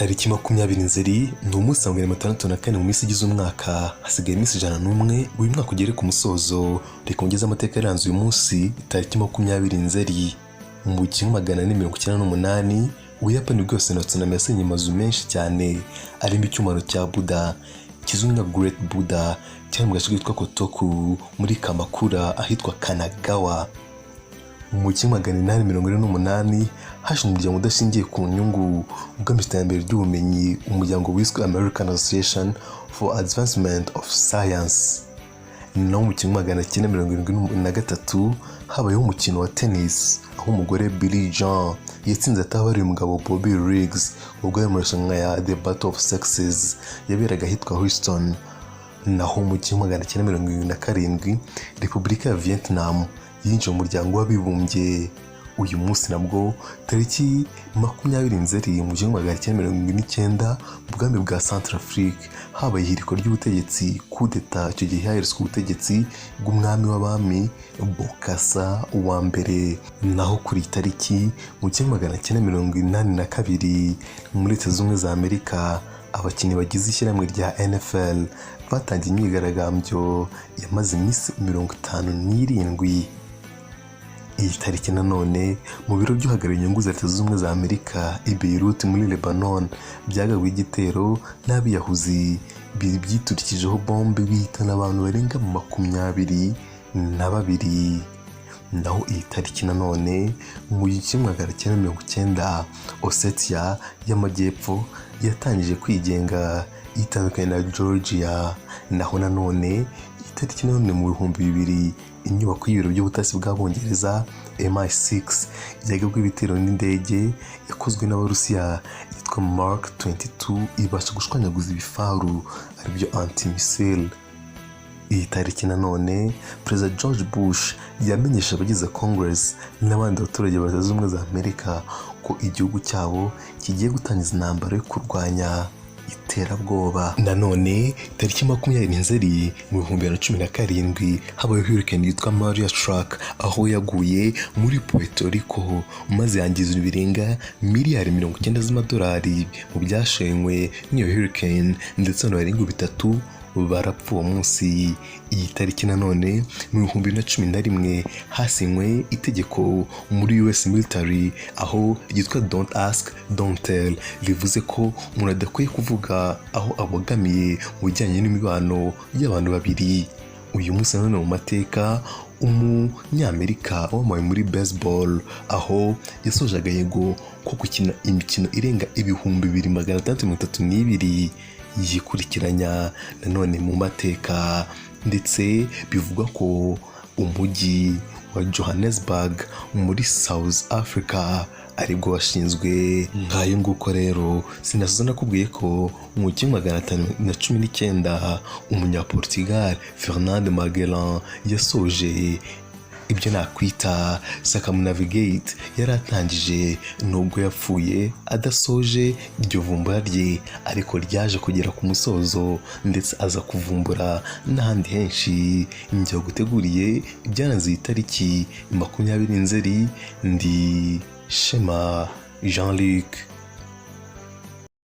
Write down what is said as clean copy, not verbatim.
Tariki 20 Nzeri ni umunsi wa 64 mu minsi igize umwaka, hasigaye iminsi 101 uyu mwaka ugere ku musozo. Reka ngeze amateka yaranze uyu munsi tariki 20 Nzeri. Mu 1498 Ubuyapani bwose na tsunami yasenye amazu menshi cyane arimo icyumaro cya Buddha kizwi nka Great Buddha cyari mu gace kitwa Kotoku muri Kamakura ahitwa Kanagawa. Mu 1848 hashinzwe umuryango udashingiye ku nyungu ugamije iterambere ry'ubumenyi, umuryango wiswe American Association for Advancement of Science. No mu 1973 habayeho umukino wa tennis aho umugore Billie Jean yatsinze atabariye umugabo Bobby Riggs ubwo yari mu irushanwa ya The Battle of Sexes yaberaga ahitwa Houston. Naho mu 1977 Repubulika ya Vietnam yinjiye mu muryango w'abibumbye. Uyu munsi nabwo tariki 20 Nzeri mu 1979 mu bwami bwa Centrafrique habaye ihirikwa ry'ubutegetsi coup d'etat. Icyo gihe haheretswe ubutegetsi bw'umwami w'abami Bokassa wa mbere. Naho kuri tariki mu 1982 muri Leta Zunze Ubumwe za Amerika abakinnyi bagize ishyirahamwe rya NFL batangiye imyigaragambyo yamaze iminsi 57. Iyi tariki nanone mu biro by'uhagarariye inyungu za Leta Zunze Ubumwe za Amerika i Beirut muri Lebanon byagawe igitero n'abiyahuzi byiturikijeho bombe bihitana abantu barenga 22. Naho iyi tariki nanone mu 1990 Ossetia y'Amajyepfo yatangije kwigenga itandukanye na Georgia. Naho nanone itariki nanone mu 2000 inyubako y'ibiro by'ubutasi bw'Abongereza MI6 yagabwe ibitero n'indege yakozwe n'Abarusiya yitwa Mark 22 ibasha gushwanyaguza ibifaru aribyo anti-missile. Iyi tariki nanone Perezida George Bush yamenyesha abagize Congress n'abandi baturage ba Leta Zunze Ubumwe za Amerika ko igihugu cyabo kigiye gutangiza intambara yo kurwanya iterabwoba. Nanone tariki 20 Nzeri mu 2017 habaye hurricane yitwa Maria Truck aho yaguye muri Puerto Rico maze yangiza ibirenga miliyari 90 z'amadolari mu byashenywe n'iyo hurricane, ndetse n'abarenga 3 barapfa uwo munsi. Iyi tariki nanone mu 2011 hasinywe itegeko muri US military aho ryitwa Don't Ask, Don't Tell, rivuze ko umuntu adakwiye kuvuga aho abogamiye mu bijyanye n'imibano y'abantu babiri. Uyu munsi nanone mu mateka umunyamerika wamaye muri baseball aho yasoje agahego ko gukina imikino irenga 2632 yikurikiranya. Nanone mu mateka ndetse bivugwa ko umujyi wa Johannesburg muri South Africa aribwo washinzwe. Ngayo nguko rero sinasoza nakubwiye ko mu 1519 umunyaportugal Fernando Magellan yasoje ibyo nakwita circumnavigate yaratangije, nubwo yapfuye adasoje iryo vumbura rye, ariko ryaje kugera ku musozo ndetse aza kuvumbura n'ahandi henshi. Njya guteguriye ibyaranze itariki 20 Nzeri. Ndi Shema Jean-Luc.